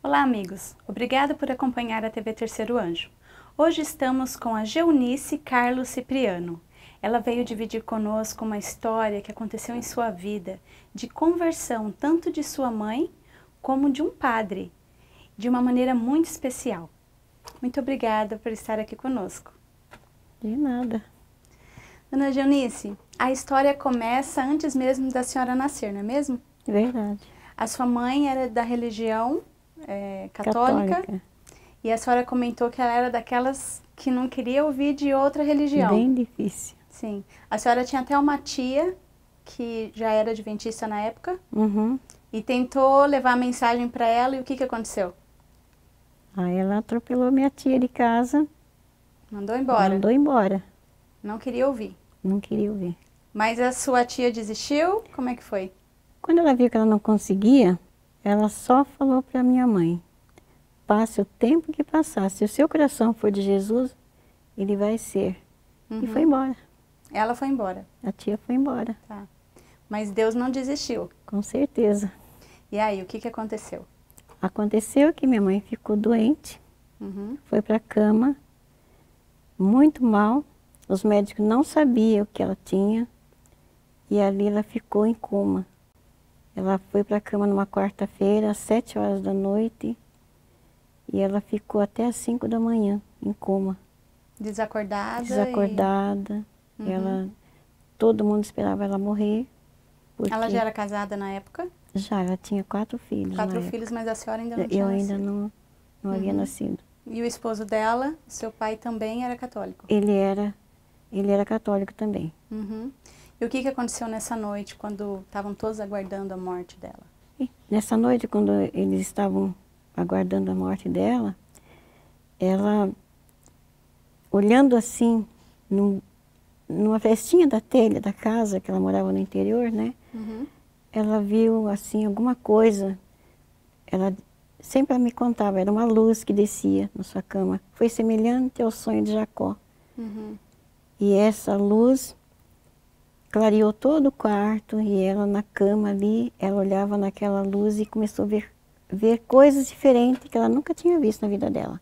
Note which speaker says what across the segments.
Speaker 1: Olá, amigos! Obrigada por acompanhar a TV Terceiro Anjo. Hoje estamos com a Geunice Carlos Cipriano. Ela veio dividir conosco uma história que aconteceu em sua vida, de conversão tanto de sua mãe como de um padre, de uma maneira muito especial. Muito obrigada por estar aqui conosco.
Speaker 2: De nada.
Speaker 1: Dona Geunice, a história começa antes mesmo da senhora nascer, não é mesmo?
Speaker 2: Verdade.
Speaker 1: A sua mãe era da religião católica. E a senhora comentou que ela era daquelas que não queria ouvir de outra religião.
Speaker 2: Bem difícil.
Speaker 1: Sim. A senhora tinha até uma tia que já era adventista na época.
Speaker 2: Uhum.
Speaker 1: E tentou levar a mensagem para ela, e o que aconteceu?
Speaker 2: Aí ela atropelou minha tia de casa.
Speaker 1: Mandou embora.
Speaker 2: Mandou embora.
Speaker 1: Não queria ouvir.
Speaker 2: Não queria ouvir.
Speaker 1: Mas a sua tia desistiu? Como é que foi?
Speaker 2: Quando ela viu que ela não conseguia, ela só falou para minha mãe: passe o tempo que passar. Se o seu coração for de Jesus, ele vai ser. E foi embora.
Speaker 1: Ela foi embora.
Speaker 2: A tia foi embora.
Speaker 1: Tá. Mas Deus não desistiu.
Speaker 2: Com certeza.
Speaker 1: E aí, o que aconteceu?
Speaker 2: Aconteceu que minha mãe ficou doente, foi para a cama, muito mal. Os médicos não sabiam o que ela tinha e ali ela ficou em coma. Ela foi para a cama numa quarta-feira, às 7 horas da noite, e ela ficou até às 5 da manhã em coma.
Speaker 1: Desacordada?
Speaker 2: Desacordada. Todo mundo esperava ela morrer.
Speaker 1: Ela já era casada na época?
Speaker 2: Já, ela tinha 4 filhos.
Speaker 1: 4 filhos, mas a senhora ainda não tinha
Speaker 2: Eu
Speaker 1: nascido.
Speaker 2: ainda não havia nascido.
Speaker 1: E o esposo dela, seu pai, também era católico?
Speaker 2: Ele era católico também.
Speaker 1: E o que aconteceu nessa noite, quando estavam todos aguardando a morte dela?
Speaker 2: E nessa noite, quando eles estavam aguardando a morte dela, ela, olhando assim, numa festinha da telha da casa, que ela morava no interior, né? Ela viu, assim, alguma coisa. Ela sempre me contava, era uma luz que descia na sua cama. Foi semelhante ao sonho de Jacó. E essa luz clareou todo o quarto, e ela na cama ali, ela olhava naquela luz e começou a ver coisas diferentes que ela nunca tinha visto na vida dela.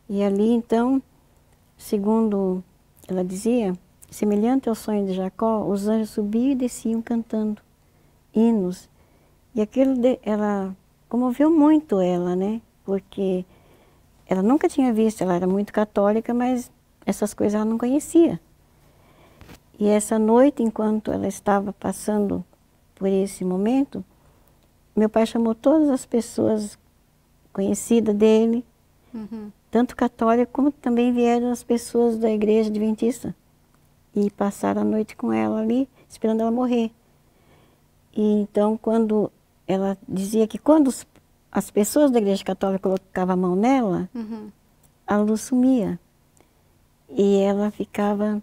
Speaker 2: E ali, então, segundo ela dizia, semelhante ao sonho de Jacó, os anjos subiam e desciam cantando hinos. E aquilo ela comoveu muito ela, né? Porque ela nunca tinha visto, ela era muito católica, mas essas coisas ela não conhecia. E essa noite, enquanto ela estava passando por esse momento, meu pai chamou todas as pessoas conhecidas dele, tanto católica como também vieram as pessoas da igreja adventista, e passaram a noite com ela ali, esperando ela morrer. E então, quando ela dizia que quando as pessoas da igreja católica colocavam a mão nela, a luz sumia. E ela ficava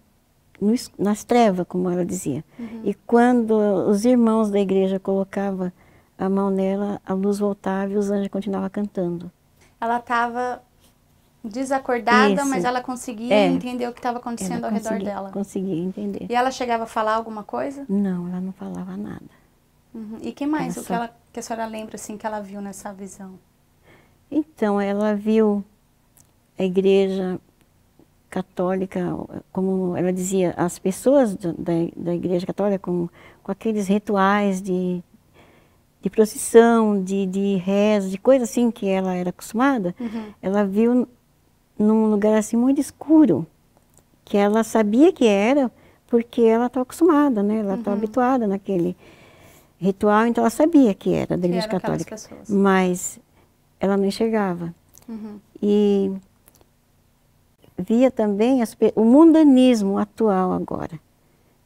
Speaker 2: nas trevas, como ela dizia. E quando os irmãos da igreja colocavam a mão nela, a luz voltava e os anjos continuavam cantando.
Speaker 1: Ela estava desacordada, mas ela conseguia entender o que estava acontecendo ao redor dela.
Speaker 2: Conseguia entender.
Speaker 1: E ela chegava a falar alguma coisa?
Speaker 2: Não, ela não falava nada.
Speaker 1: E que mais? O que a senhora lembra assim que ela viu nessa visão?
Speaker 2: Então, ela viu a igreja católica, como ela dizia, as pessoas da igreja católica com aqueles rituais de procissão, de reza, de coisa assim que ela era acostumada. Ela viu num lugar assim muito escuro, que ela sabia que era, porque ela estava acostumada, né? Ela estava habituada naquele ritual, então ela sabia que era da igreja católica, mas ela não enxergava. E via também o mundanismo atual agora,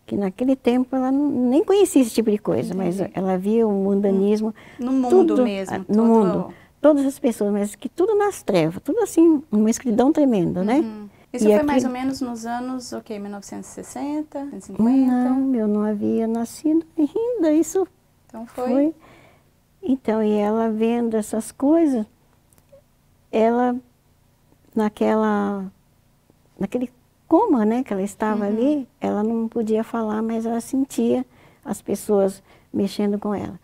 Speaker 2: que naquele tempo ela nem conhecia esse tipo de coisa, mas ela via o mundanismo
Speaker 1: no mundo mesmo,
Speaker 2: no mundo, todas as pessoas, mas que tudo nas trevas, tudo assim, uma escuridão tremenda, né?
Speaker 1: Isso foi mais ou menos nos anos, 1960, 1950?
Speaker 2: Não, eu não havia nascido ainda, isso
Speaker 1: então foi.
Speaker 2: Então, e ela vendo essas coisas, ela naquele coma, né, que ela estava ali, ela não podia falar, mas ela sentia as pessoas mexendo com ela.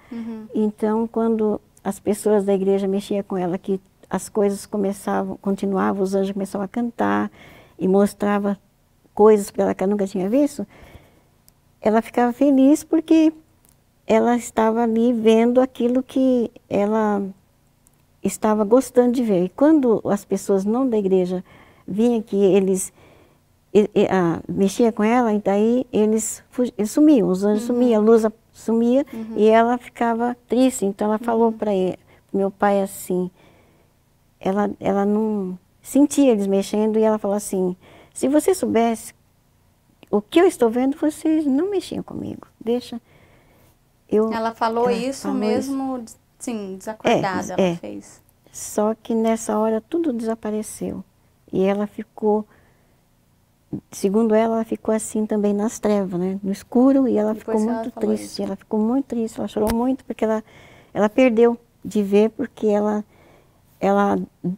Speaker 2: Então, quando as pessoas da igreja mexiam com ela, que as coisas continuavam, os anjos começavam a cantar e mostrava coisas para ela que ela nunca tinha visto, ela ficava feliz porque ela estava ali vendo aquilo que ela estava gostando de ver. E quando as pessoas não da igreja vinham que eles mexiam com ela, e daí eles sumiam, os anjos sumiam, a luz sumia e ela ficava triste. Então ela falou para meu pai assim, ela não sentia eles mexendo e ela falou assim, se você soubesse o que eu estou vendo, vocês não mexiam comigo, deixa.
Speaker 1: Ela falou isso mesmo, sim, desacordada, ela fez.
Speaker 2: Só que nessa hora tudo desapareceu. E ela ficou, segundo ela ficou assim também nas trevas, né? No escuro, e ela ficou muito triste. Ela ficou muito triste, ela chorou muito porque ela perdeu de ver, porque ela,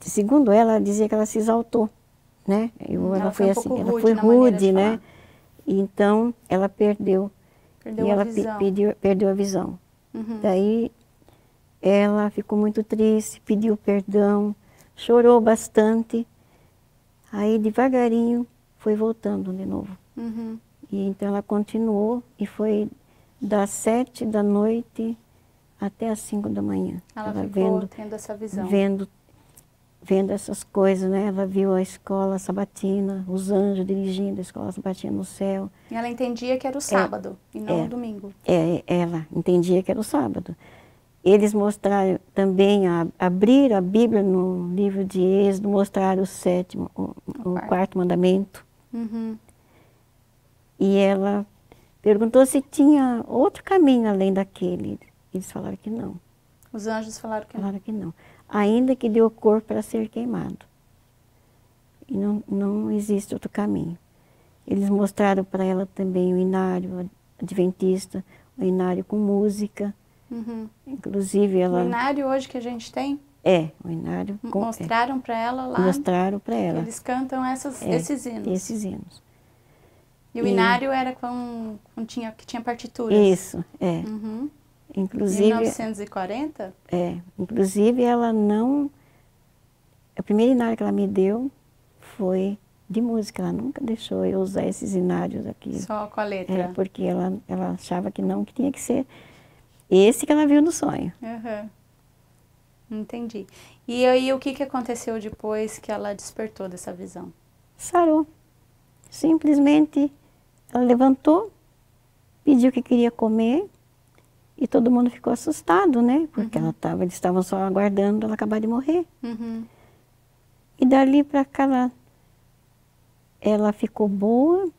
Speaker 2: segundo ela, dizia que ela se exaltou, né? Ela foi assim, ela foi rude, né? E então ela perdeu.
Speaker 1: Perdeu a visão.
Speaker 2: Perdeu a visão. Daí ela ficou muito triste, pediu perdão, chorou bastante. Aí devagarinho foi voltando de novo. E então ela continuou e foi das 7 da noite até as 5 da manhã.
Speaker 1: Ela ficou tendo essa visão.
Speaker 2: Vendo essas coisas, né? Ela viu a escola sabatina, os anjos dirigindo a escola sabatina no céu.
Speaker 1: E ela entendia que era o sábado e não o domingo.
Speaker 2: Ela entendia que era o sábado. Eles mostraram também, abriram a Bíblia no livro de Êxodo, mostraram o quarto mandamento. E ela perguntou se tinha outro caminho além daquele. Eles falaram que não.
Speaker 1: Os anjos falaram que não.
Speaker 2: Falaram que não. Ainda que deu o corpo para ser queimado. E não existe outro caminho. Eles mostraram para ela também o inário adventista, o inário com música. Inclusive ela...
Speaker 1: O inário hoje que a gente tem?
Speaker 2: O inário com...
Speaker 1: Mostraram para ela lá?
Speaker 2: Mostraram para ela.
Speaker 1: Eles cantam esses hinos.
Speaker 2: Esses hinos.
Speaker 1: E o inário era que tinha partituras?
Speaker 2: Isso, Inclusive...
Speaker 1: 1940?
Speaker 2: Inclusive ela não... A primeira inário que ela me deu foi de música. Ela nunca deixou eu usar esses inários aqui.
Speaker 1: Só com a letra?
Speaker 2: Porque ela achava que não, que tinha que ser esse que ela viu no sonho.
Speaker 1: Entendi. E aí o que aconteceu depois que ela despertou dessa visão?
Speaker 2: Sarou. Simplesmente ela levantou, pediu o que queria comer e todo mundo ficou assustado, né? Porque eles estavam só aguardando ela acabar de morrer. E dali para cá ela ficou boa,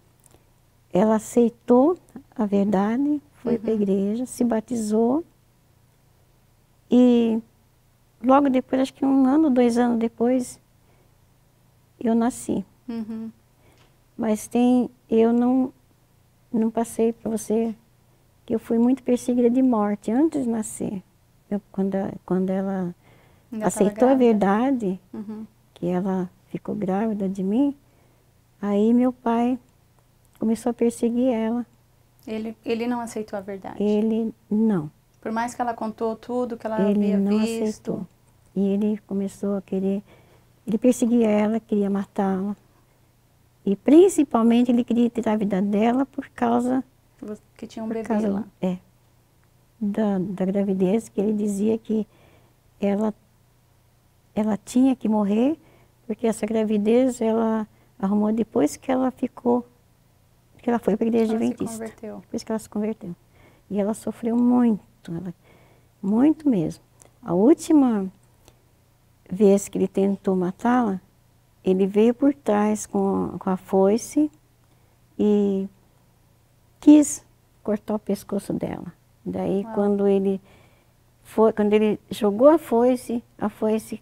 Speaker 2: ela aceitou a verdade, foi para a igreja, se batizou e logo depois, acho que 1 ano, 2 anos depois, eu nasci. Mas eu não passei para você que eu fui muito perseguida de morte antes de nascer. Quando ela aceitou a verdade, que ela ficou grávida de mim, aí meu pai começou a perseguir ela.
Speaker 1: Ele não aceitou a verdade?
Speaker 2: Ele não.
Speaker 1: Por mais que ela contou tudo que ela havia visto?
Speaker 2: Ele não aceitou. E ele começou a querer... Ele perseguia ela, queria matá-la. E principalmente ele queria tirar a vida dela por causa...
Speaker 1: Que tinha um bebê lá.
Speaker 2: Da gravidez, que ele dizia que ela tinha que morrer, porque essa gravidez ela arrumou depois que ela foi para a igreja adventista. Depois que ela se converteu. E ela sofreu muito, muito mesmo. A última vez que ele tentou matá-la, ele veio por trás com a foice e quis cortar o pescoço dela. Daí quando ele jogou a foice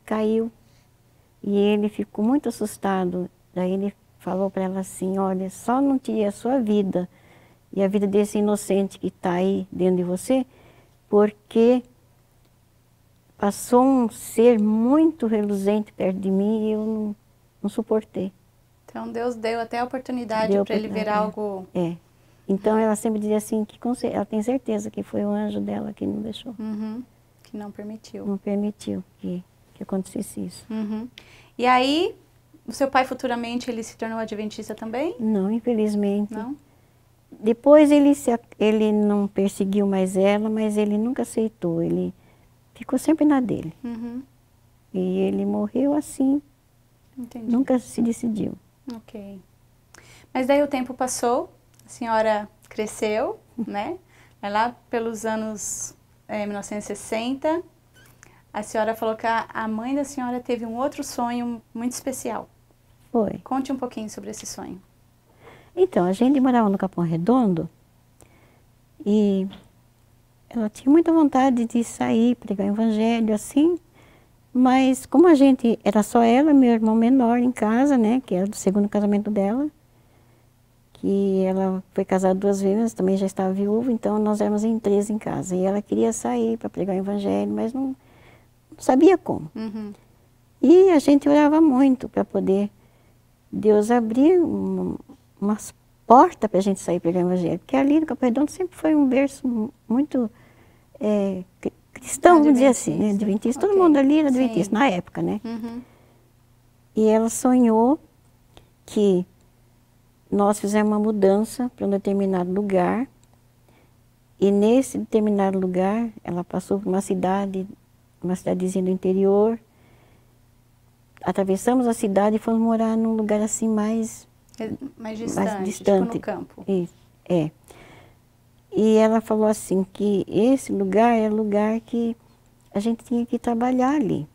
Speaker 2: caiu e ele ficou muito assustado. Daí ele falou para ela assim, olha, só não tire a sua vida e a vida desse inocente que está aí dentro de você, porque passou um ser muito reluzente perto de mim e eu não suportei.
Speaker 1: Então Deus deu até a oportunidade para ele ver algo...
Speaker 2: Então ela sempre dizia assim, que ela tem certeza que foi o anjo dela que não deixou.
Speaker 1: Que não permitiu.
Speaker 2: Não permitiu que acontecesse isso.
Speaker 1: Uhum. E aí, o seu pai futuramente, ele se tornou adventista também?
Speaker 2: Não, infelizmente.
Speaker 1: Não?
Speaker 2: Depois ele não perseguiu mais ela, mas ele nunca aceitou. Ele ficou sempre na dele.
Speaker 1: Uhum.
Speaker 2: E ele morreu assim,
Speaker 1: Entendi.
Speaker 2: nunca se decidiu.
Speaker 1: Ok. Mas daí o tempo passou, a senhora cresceu, né? Aí lá pelos anos 1960, a senhora falou que a mãe da senhora teve um outro sonho muito especial.
Speaker 2: Foi.
Speaker 1: Conte um pouquinho sobre esse sonho.
Speaker 2: Então, a gente morava no Capão Redondo e ela tinha muita vontade de sair, pregar o evangelho, assim, mas como a gente, era só ela, meu irmão menor em casa, né, que era do segundo casamento dela, que ela foi casada 2 vezes, também já estava viúva, então nós éramos em 3 em casa. E ela queria sair para pregar o evangelho, mas não sabia como.
Speaker 1: Uhum.
Speaker 2: E a gente orava muito para poder Deus abrir umas portas para a gente sair pregar o evangelho. Porque ali no Capão Redondo sempre foi um berço muito cristão, vamos dizer assim, né? Adventista. Todo mundo ali era adventista, na época, né?
Speaker 1: Uhum.
Speaker 2: E ela sonhou que nós fizemos uma mudança para um determinado lugar. E nesse determinado lugar, ela passou por uma cidadezinha do interior. Atravessamos a cidade e fomos morar num lugar assim mais distante.
Speaker 1: Tipo no campo.
Speaker 2: Isso, é. E ela falou assim que esse lugar é o lugar que a gente tinha que trabalhar ali.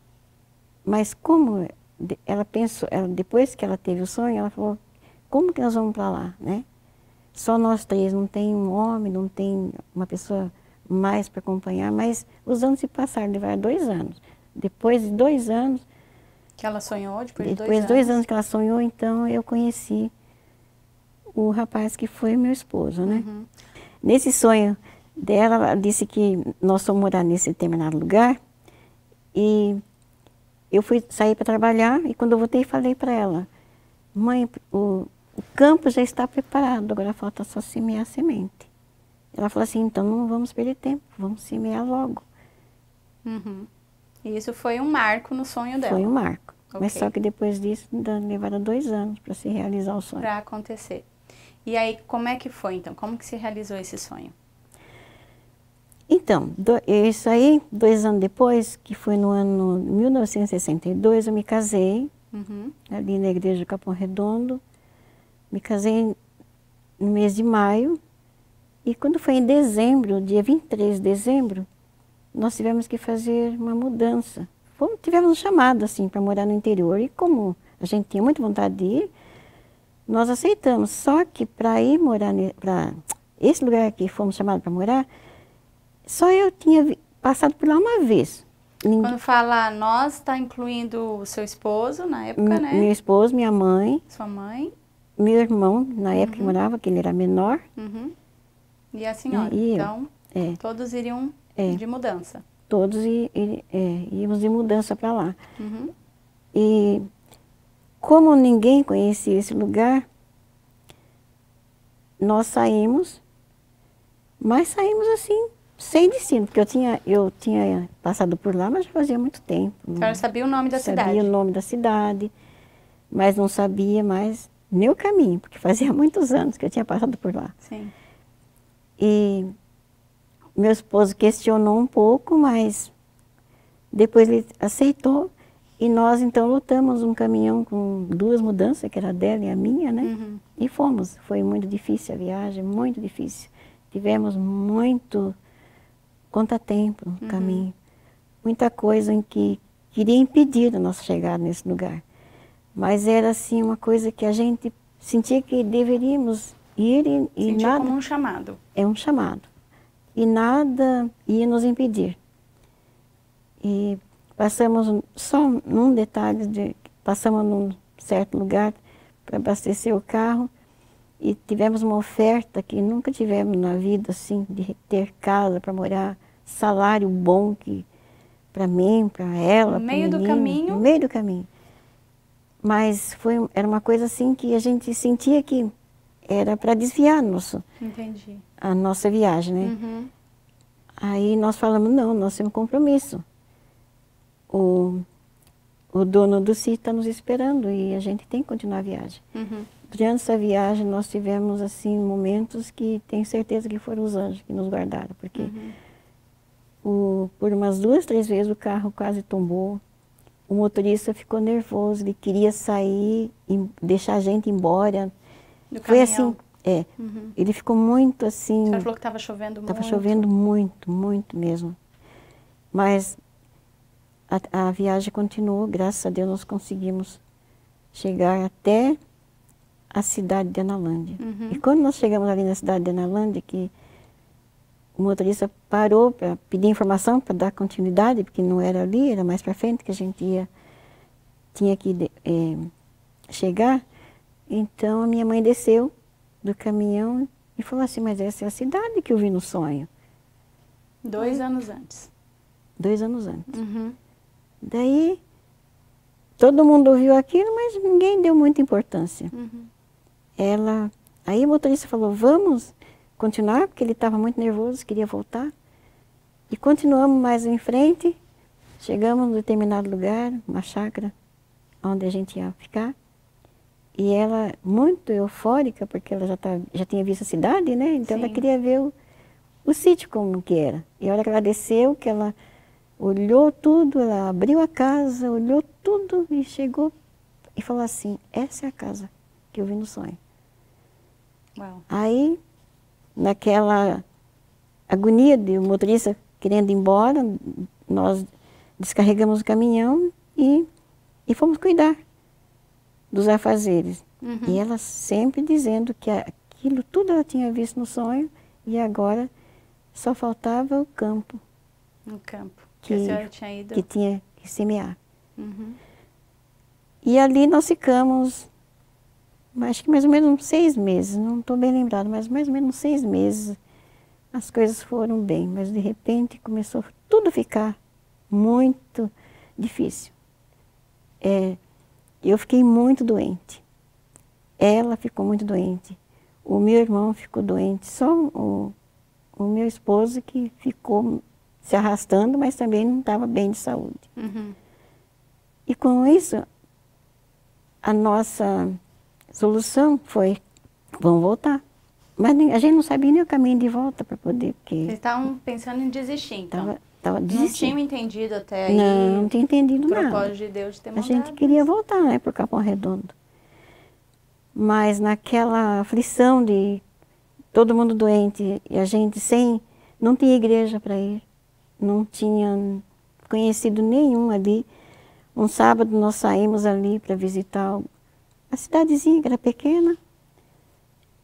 Speaker 2: Mas como ela pensou, depois que ela teve o sonho, ela falou, como que nós vamos para lá, né? Só nós 3, não tem um homem, não tem uma pessoa mais para acompanhar, mas os anos se passaram, levaram 2 anos. Depois de 2 anos...
Speaker 1: Que ela sonhou, depois de 2 anos?
Speaker 2: Depois de 2 anos que ela sonhou, então eu conheci o rapaz que foi meu esposo, né?
Speaker 1: Uhum.
Speaker 2: Nesse sonho dela, ela disse que nós fomos morar nesse determinado lugar e eu fui sair para trabalhar e quando eu voltei falei para ela, mãe, o campo já está preparado, agora falta só semear a semente. Ela falou assim, então não vamos perder tempo, vamos semear logo.
Speaker 1: Uhum. E isso foi um marco no sonho dela?
Speaker 2: Foi um marco.
Speaker 1: Okay.
Speaker 2: Mas só que depois disso levaram 2 anos para se realizar o sonho.
Speaker 1: Para acontecer. E aí, como é que foi então? Como que se realizou esse sonho?
Speaker 2: Então, isso aí, 2 anos depois, que foi no ano 1962, eu me casei, ali na igreja do Capão Redondo. Me casei no mês de maio. E quando foi em dezembro, dia 23 de dezembro, nós tivemos que fazer uma mudança. Tivemos um chamado, assim, para morar no interior. E como a gente tinha muita vontade de ir, nós aceitamos. Só que para ir morar, para esse lugar que fomos chamados para morar, só eu tinha passado por lá uma vez.
Speaker 1: Quando fala nós, está incluindo o seu esposo na época, né?
Speaker 2: Meu esposo, minha mãe.
Speaker 1: Sua mãe.
Speaker 2: Meu irmão, na época que morava, que ele era menor.
Speaker 1: E a senhora.
Speaker 2: E
Speaker 1: então, todos iriam de mudança.
Speaker 2: Todos íamos de mudança para lá. E como ninguém conhecia esse lugar, nós saímos, mas saímos assim, sem destino, porque eu tinha passado por lá, mas já fazia muito tempo.
Speaker 1: A senhora sabia o nome da cidade?
Speaker 2: Sabia o nome da cidade, mas não sabia mais nem o caminho, porque fazia muitos anos que eu tinha passado por lá.
Speaker 1: Sim.
Speaker 2: E meu esposo questionou um pouco, mas depois ele aceitou. E nós, então, lotamos um caminhão com 2 mudanças, que era a dela e a minha, né? E fomos. Foi muito difícil a viagem, muito difícil. Tivemos muito contratempo no caminho. Muita coisa em que queria impedir a nossa chegada nesse lugar. Mas era, assim, uma coisa que a gente sentia que deveríamos ir e nada...
Speaker 1: como um chamado.
Speaker 2: É um chamado. E nada ia nos impedir. E passamos só num detalhe, passamos num certo lugar para abastecer o carro e tivemos uma oferta que nunca tivemos na vida, assim, de ter casa para morar, salário bom para mim, para ela,
Speaker 1: no meio do caminho?
Speaker 2: No meio do caminho. Mas era uma coisa assim que a gente sentia que era para desviar
Speaker 1: Entendi.
Speaker 2: a nossa viagem, né? Aí nós falamos, não, nós temos compromisso. O dono do sítio está nos esperando e a gente tem que continuar a viagem.
Speaker 1: Uhum.
Speaker 2: Durante essa viagem nós tivemos assim momentos que tenho certeza que foram os anjos que nos guardaram, porque por umas 2, 3 vezes o carro quase tombou. O motorista ficou nervoso, ele queria sair e deixar a gente embora.
Speaker 1: Do
Speaker 2: Foi
Speaker 1: caminhão.
Speaker 2: assim, ele ficou muito
Speaker 1: A
Speaker 2: assim.
Speaker 1: senhora falou que estava chovendo muito.
Speaker 2: Estava chovendo muito, muito mesmo. Mas a viagem continuou, graças a Deus nós conseguimos chegar até a cidade de Analândia.
Speaker 1: Uhum.
Speaker 2: E quando nós chegamos ali na cidade de Analândia, que o motorista parou para pedir informação, para dar continuidade, porque não era ali, era mais para frente que a gente tinha que chegar. Então a minha mãe desceu do caminhão e falou assim, mas essa é a cidade que eu vi no sonho.
Speaker 1: 2 anos antes.
Speaker 2: 2 anos antes.
Speaker 1: Uhum.
Speaker 2: Daí, todo mundo ouviu aquilo, mas ninguém deu muita importância.
Speaker 1: Uhum.
Speaker 2: Aí o motorista falou, vamos continuar, porque ele estava muito nervoso, queria voltar. E continuamos mais em frente, chegamos num determinado lugar, uma chácara, onde a gente ia ficar. E ela, muito eufórica, porque ela já tinha visto a cidade, né? Então ela queria ver o sítio como que era. E a hora que ela desceu, que ela olhou tudo, ela abriu a casa, olhou tudo e chegou e falou assim, essa é a casa que eu vi no sonho.
Speaker 1: Uau.
Speaker 2: Aí, naquela agonia de o motorista querendo ir embora, nós descarregamos o caminhão e fomos cuidar dos afazeres.
Speaker 1: Uhum.
Speaker 2: E ela sempre dizendo que aquilo tudo ela tinha visto no sonho e agora só faltava o campo.
Speaker 1: No campo. Que a senhora tinha ido.
Speaker 2: Que tinha que semear.
Speaker 1: Uhum.
Speaker 2: E ali nós ficamos, acho que mais ou menos uns 6 meses, não estou bem lembrada, mas mais ou menos uns 6 meses. As coisas foram bem, mas de repente começou tudo a ficar muito difícil. Eu fiquei muito doente. Ela ficou muito doente. O meu irmão ficou doente. Só o meu esposo que ficou se arrastando, mas também não estava bem de saúde.
Speaker 1: Uhum.
Speaker 2: E com isso, a nossa solução foi, vamos voltar. Mas a gente não sabia nem o caminho de volta para poder, porque...
Speaker 1: Eles estavam pensando em desistir, então.
Speaker 2: Tava
Speaker 1: Não
Speaker 2: desistindo.
Speaker 1: tinham entendido até aí
Speaker 2: Não tinha entendido
Speaker 1: o
Speaker 2: nada.
Speaker 1: propósito de Deus de ter
Speaker 2: A
Speaker 1: mandado.
Speaker 2: gente queria voltar, né, para o Capão Redondo. Mas naquela aflição de todo mundo doente e a gente não tinha igreja para ir, não tinha conhecido nenhum ali. Um sábado nós saímos ali para visitar a cidadezinha, que era pequena.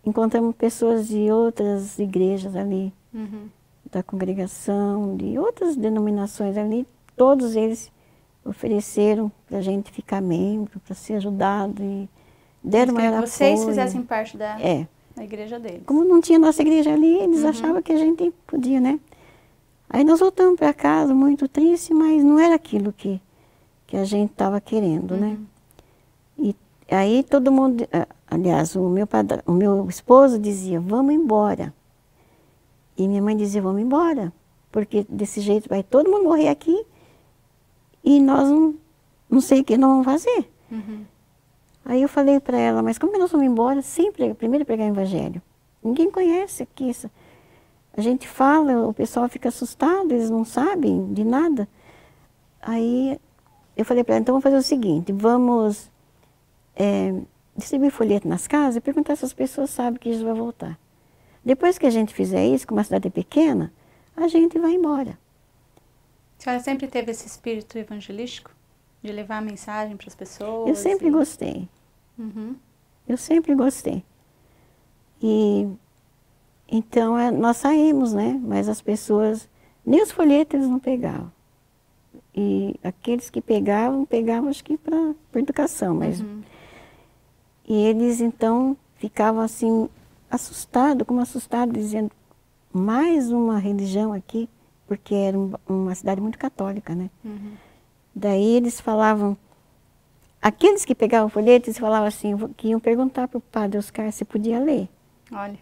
Speaker 2: Encontramos pessoas de outras igrejas ali, da congregação, de outras denominações ali. Todos eles ofereceram para a gente ficar membro, para ser ajudado e deram maior apoio.
Speaker 1: Vocês fizessem parte da igreja deles.
Speaker 2: Como não tinha nossa igreja ali, eles achavam que a gente podia, né? Aí nós voltamos para casa muito triste, mas não era aquilo que a gente estava querendo, né? E aí todo mundo, aliás, o meu esposo dizia, vamos embora. E minha mãe dizia, vamos embora, porque desse jeito vai todo mundo morrer aqui e nós não sei o que nós vamos fazer. Aí eu falei para ela, mas como que nós vamos embora sem primeiro pregar o evangelho? Ninguém conhece aqui isso. A gente fala, o pessoal fica assustado, eles não sabem de nada. Aí eu falei para ela, então vamos fazer o seguinte, vamos distribuir folheto nas casas e perguntar se as pessoas sabem que Jesus vai voltar. Depois que a gente fizer isso, como a cidade é pequena, a gente vai embora.
Speaker 1: A senhora sempre teve esse espírito evangelístico? De levar a mensagem para as pessoas?
Speaker 2: Eu sempre gostei. Eu sempre gostei. E então nós saímos, né? Mas as pessoas, nem os folhetos eles não pegavam. E aqueles que pegavam acho que para educação mesmo. E eles então ficavam assim, assustados, dizendo, mais uma religião aqui, porque era uma cidade muito católica, né? Daí eles falavam, aqueles que pegavam folhetos falavam assim, que iam perguntar para o padre Oscar se podia ler.
Speaker 1: Olha.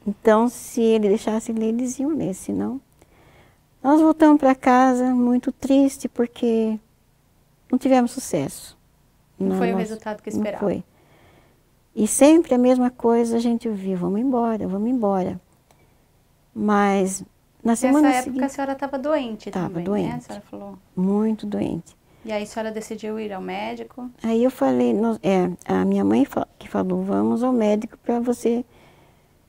Speaker 2: Então, se ele deixasse ler, eles iam ler, senão... Nós voltamos para casa muito triste porque não tivemos sucesso.
Speaker 1: Não foi o resultado que esperava.
Speaker 2: Não foi. E sempre a mesma coisa a gente ouvia, vamos embora, vamos embora. Mas na semana
Speaker 1: Nessa época
Speaker 2: seguinte,
Speaker 1: a senhora estava doente também,
Speaker 2: doente,
Speaker 1: né? A senhora falou.
Speaker 2: muito doente.
Speaker 1: E aí a senhora decidiu ir ao médico?
Speaker 2: Aí eu falei, a minha mãe que falou, vamos ao médico para você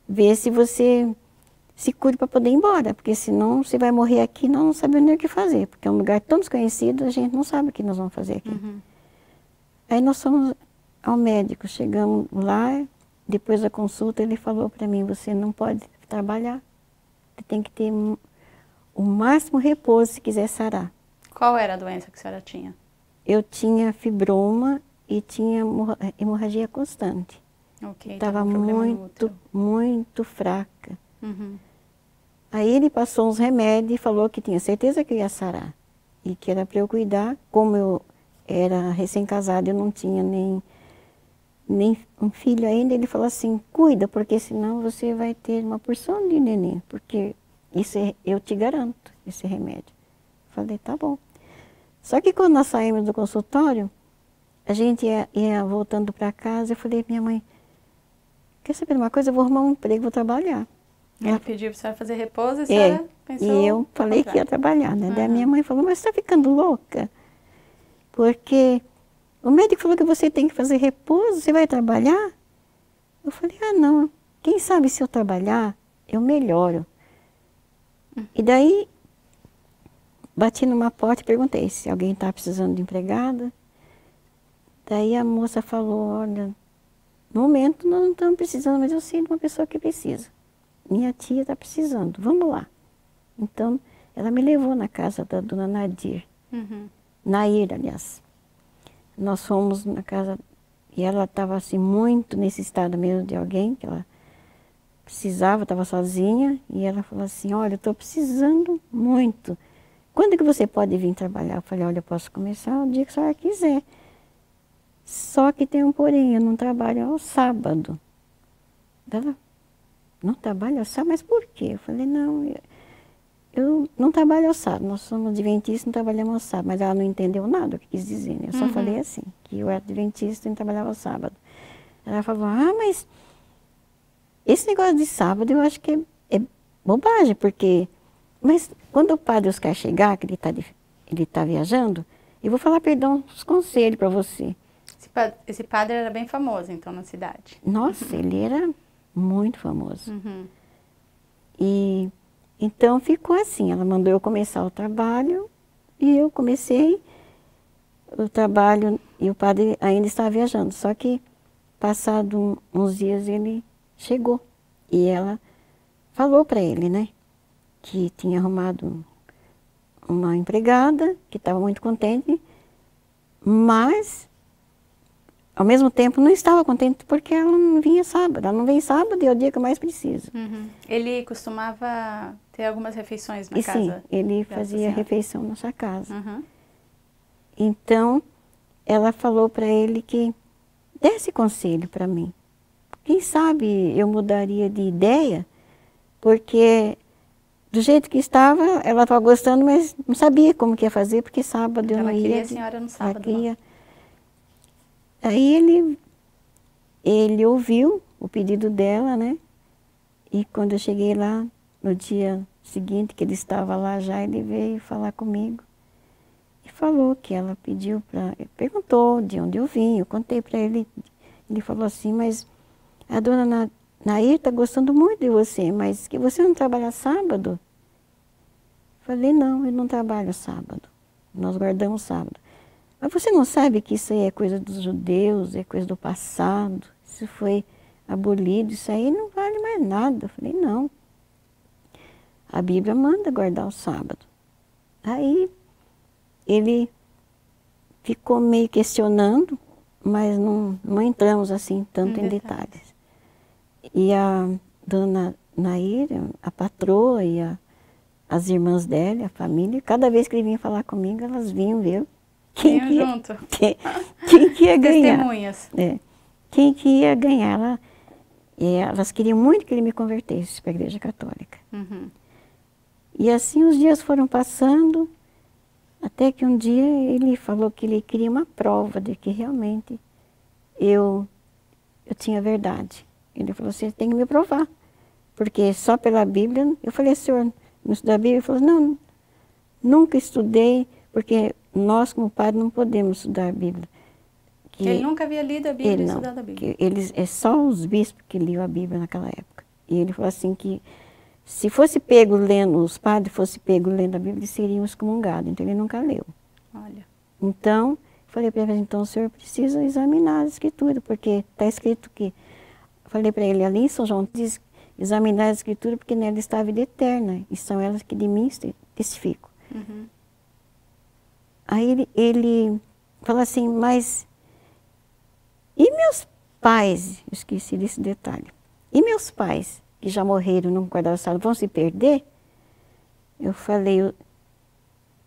Speaker 2: ver se você se cure para poder ir embora, porque senão você vai morrer aqui e nós não sabemos nem o que fazer, porque é um lugar tão desconhecido, a gente não sabe o que nós vamos fazer aqui.
Speaker 1: Uhum.
Speaker 2: Aí nós fomos ao médico, chegamos lá, depois da consulta ele falou para mim, você não pode trabalhar, você tem que ter o máximo repouso se quiser sarar.
Speaker 1: Qual era a doença que a senhora tinha?
Speaker 2: Eu tinha fibroma e tinha hemorragia constante.
Speaker 1: Ok,
Speaker 2: Estava
Speaker 1: tava um problema no
Speaker 2: muito,
Speaker 1: útero.
Speaker 2: muito fraca.
Speaker 1: Uhum.
Speaker 2: Aí ele passou uns remédios e falou que tinha certeza que eu ia sarar. E que era para eu cuidar. Como eu era recém-casada, eu não tinha nem um filho ainda. Ele falou assim, cuida, porque senão você vai ter uma porção de neném. Porque isso eu te garanto, esse remédio. Falei, tá bom. Só que quando nós saímos do consultório, a gente ia voltando para casa, eu falei, minha mãe, quer saber de uma coisa? Eu vou arrumar um emprego, vou trabalhar.
Speaker 1: Ele pediu para a senhora fazer repouso e a senhora pensou...
Speaker 2: E eu falei que ia trabalhar, né?
Speaker 1: Uhum.
Speaker 2: Daí a minha mãe falou, mas você está ficando louca? Porque o médico falou que você tem que fazer repouso, você vai trabalhar? Eu falei, ah não, quem sabe se eu trabalhar, eu melhoro. E daí, bati numa porta e perguntei se alguém está precisando de empregada. Daí a moça falou, olha, no momento nós não estamos precisando, mas eu sei de uma pessoa que precisa. Minha tia está precisando, vamos lá. Então, ela me levou na casa da dona Nadir.
Speaker 1: Uhum.
Speaker 2: Nair, aliás. Nós fomos na casa, e ela estava assim, muito nesse estado mesmo de alguém, que ela precisava, estava sozinha, e ela falou assim, olha, eu estou precisando muito. Quando que você pode vir trabalhar? Eu falei, olha, eu posso começar o dia que a senhora quiser. Só que tem um porém, eu não trabalho ao sábado. Ela, não trabalho ao sábado? Mas por quê? Eu falei, não, eu não trabalho ao sábado, nós somos adventistas, não trabalhamos ao sábado. Mas ela não entendeu nada o que quis dizer, né? Eu só falei assim, que eu era adventista e não trabalhava ao sábado. Ela falou, ah, mas esse negócio de sábado eu acho que é bobagem, porque... Mas quando o padre Oscar chegar, que ele tá viajando, eu vou falar, perdão, os conselhos para você.
Speaker 1: Esse padre era bem famoso, então, na cidade.
Speaker 2: Nossa, ele era muito famoso.
Speaker 1: Uhum.
Speaker 2: E então ficou assim, ela mandou eu começar o trabalho e eu comecei o trabalho e o padre ainda estava viajando. Só que, passado uns dias, ele chegou e ela falou para ele, né, que tinha arrumado uma empregada, que estava muito contente, mas... Ao mesmo tempo, não estava contente porque ela não vinha sábado. Ela não vem sábado e é o dia que eu mais preciso.
Speaker 1: Uhum. Ele costumava ter algumas refeições na casa?
Speaker 2: Sim, ele fazia refeição na sua casa.
Speaker 1: Uhum.
Speaker 2: Então, ela falou para ele que desse conselho para mim. Quem sabe eu mudaria de ideia, porque do jeito que estava, ela estava gostando, mas não sabia como que ia fazer, porque sábado eu não ia.
Speaker 1: Ela queria a senhora no sábado.
Speaker 2: Aí ele ouviu o pedido dela, né? E quando eu cheguei lá, no dia seguinte que ele estava lá já, ele veio falar comigo. E falou que ela pediu para... Perguntou de onde eu vim, eu contei para ele. Ele falou assim, mas a dona Nair está gostando muito de você, mas que você não trabalha sábado? Falei, não, eu não trabalho sábado. Nós guardamos sábado. Mas você não sabe que isso aí é coisa dos judeus, é coisa do passado, isso foi abolido, isso aí não vale mais nada. Eu falei, não. A Bíblia manda guardar o sábado. Aí ele ficou meio questionando, mas não entramos assim tanto em detalhes. E a dona Nair, a patroa e as irmãs dela, a família, cada vez que ele vinha falar comigo, elas vinham ver quem que ia ganhar.
Speaker 1: Testemunhas.
Speaker 2: Quem que ia ganhar. Elas queriam muito que ele me convertesse para a Igreja Católica.
Speaker 1: Uhum.
Speaker 2: E assim os dias foram passando, até que um dia ele falou que ele queria uma prova de que realmente eu tinha verdade. Ele falou, você tem que me provar, porque só pela Bíblia... Eu falei, senhor, não estuda a Bíblia? Ele falou, não, nunca estudei, porque nós como padre não podemos estudar a Bíblia.
Speaker 1: Ele nunca havia lido a Bíblia e estudado a Bíblia.
Speaker 2: É só os bispos que liam a Bíblia naquela época. E ele falou assim que se fosse pego lendo, os padres fossem pego lendo a Bíblia, eles seriam excomungados. Então ele nunca leu.
Speaker 1: Olha.
Speaker 2: Então, falei para ele, então o senhor precisa examinar a Escritura, porque está escrito que... Falei para ele, ali em São João diz, examinar a Escritura, porque nela está a vida eterna, e são elas que de mim testificam.
Speaker 1: Uhum.
Speaker 2: Aí ele falou assim, mas... E meus pais, eu esqueci desse detalhe, e meus pais, que já morreram, não guardaram o salvo, vão se perder? Eu falei,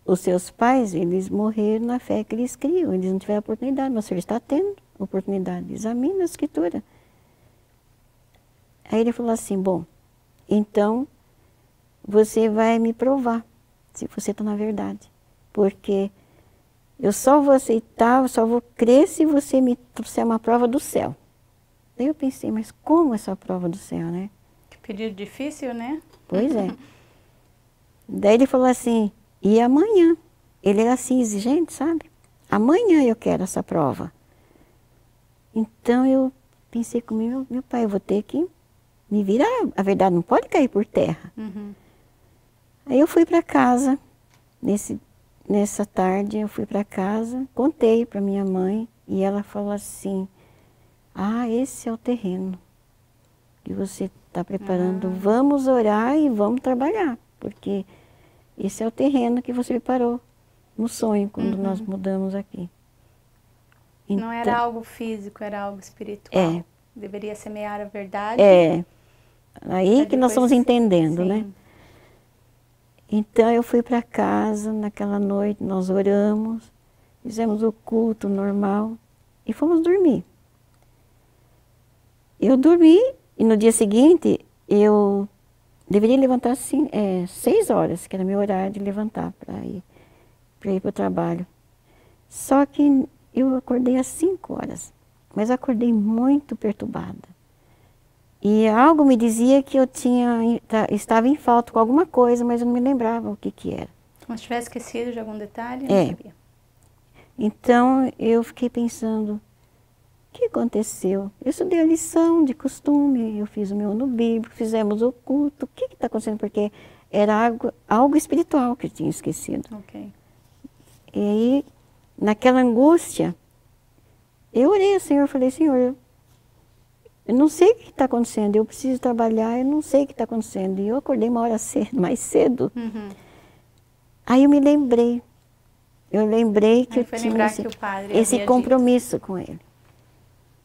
Speaker 2: os seus pais, eles morreram na fé que eles criam, eles não tiveram oportunidade, mas o senhor está tendo oportunidade, examine a Escritura. Aí ele falou assim, bom, então você vai me provar se você está na verdade, porque eu só vou aceitar, eu só vou crer se você me trouxer uma prova do céu. Daí eu pensei, mas como essa prova do céu, né?
Speaker 1: Que pedido difícil, né?
Speaker 2: Pois é. Daí ele falou assim, e amanhã? Ele era assim exigente, sabe? Amanhã eu quero essa prova. Então eu pensei comigo, meu pai, eu vou ter que me virar, a verdade não pode cair por terra.
Speaker 1: Uhum.
Speaker 2: Aí eu fui para casa, nessa tarde eu fui para casa, contei para minha mãe e ela falou assim, esse é o terreno que você está preparando, vamos orar e vamos trabalhar, porque esse é o terreno que você preparou no sonho, quando nós mudamos aqui. Então,
Speaker 1: não era algo físico, era algo espiritual.
Speaker 2: É.
Speaker 1: Deveria semear a verdade.
Speaker 2: É, aí que nós estamos entendendo,
Speaker 1: sim,
Speaker 2: né? Então eu fui para casa, naquela noite nós oramos, fizemos o culto normal e fomos dormir. Eu dormi e no dia seguinte eu deveria levantar 6 horas, que era meu horário de levantar para ir para o trabalho. Só que eu acordei às 5 horas, mas acordei muito perturbada. E algo me dizia que eu estava em falta com alguma coisa, mas eu não me lembrava o que era.
Speaker 1: Como se tivesse esquecido de algum detalhe, não sabia.
Speaker 2: Então eu fiquei pensando, o que aconteceu? Eu estudei a lição de costume, eu fiz o meu ano bíblico, fizemos o culto, o que está acontecendo? Porque era algo espiritual que eu tinha esquecido.
Speaker 1: Ok.
Speaker 2: E aí, naquela angústia, eu orei ao Senhor, falei, Senhor, eu não sei o que está acontecendo, eu preciso trabalhar, eu não sei o que está acontecendo. E eu acordei uma hora mais cedo.
Speaker 1: Uhum.
Speaker 2: Aí eu me lembrei. Eu lembrei que
Speaker 1: aí
Speaker 2: eu tinha
Speaker 1: esse
Speaker 2: compromisso com ele.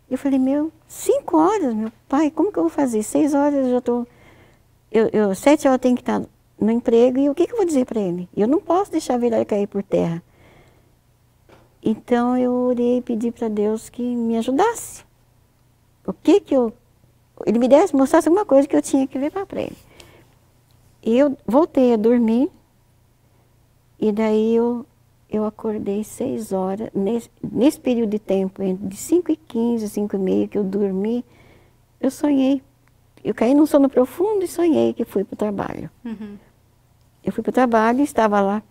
Speaker 2: Eu falei, 5 horas, meu pai, como que eu vou fazer? 6 horas eu já estou... 7 horas eu tenho que estar no emprego e o que eu vou dizer para ele? Eu não posso deixar a verdade cair por terra. Então eu orei e pedi para Deus que me ajudasse. Ele me mostrasse alguma coisa que eu tinha que levar para ele. E eu voltei a dormir, e daí eu acordei 6 horas, nesse período de tempo, de 5h15, 5h30 que eu dormi, eu sonhei. Eu caí num sono profundo e sonhei que fui para o trabalho.
Speaker 1: Uhum.
Speaker 2: Eu fui para o trabalho, estava lá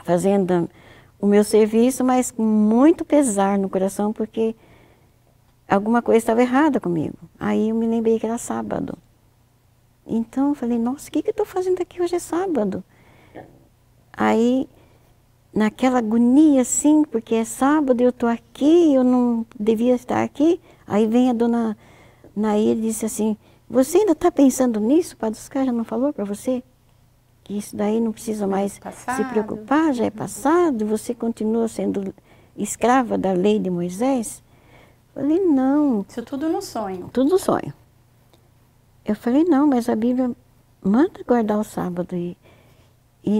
Speaker 2: fazendo o meu serviço, mas com muito pesar no coração, porque alguma coisa estava errada comigo. Aí eu me lembrei que era sábado. Então eu falei, nossa, o que eu estou fazendo aqui? Hoje é sábado. Aí, naquela agonia assim, porque é sábado, eu estou aqui, eu não devia estar aqui. Aí vem a dona Nair e disse assim, você ainda está pensando nisso? O Padre Oscar já não falou para você? Que isso daí não precisa mais se preocupar, já é passado, você continua sendo escrava da lei de Moisés? Eu falei, não.
Speaker 1: Isso tudo no sonho?
Speaker 2: Tudo no sonho. Eu falei, não, mas a Bíblia manda guardar o sábado. E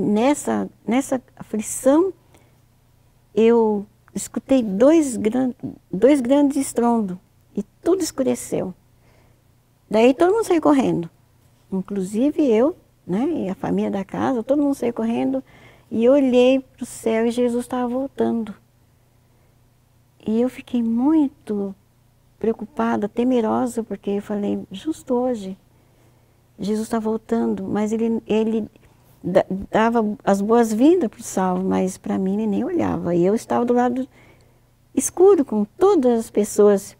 Speaker 2: nessa aflição, eu escutei dois grandes estrondos e tudo escureceu. Daí todo mundo saiu correndo, inclusive eu né? E a família da casa, todo mundo saiu correndo. E eu olhei para o céu e Jesus estava voltando. E eu fiquei muito preocupada, temerosa, porque eu falei, justo hoje, Jesus está voltando, mas ele dava as boas-vindas para o salvo, mas para mim ele nem olhava. E eu estava do lado escuro, com todas as pessoas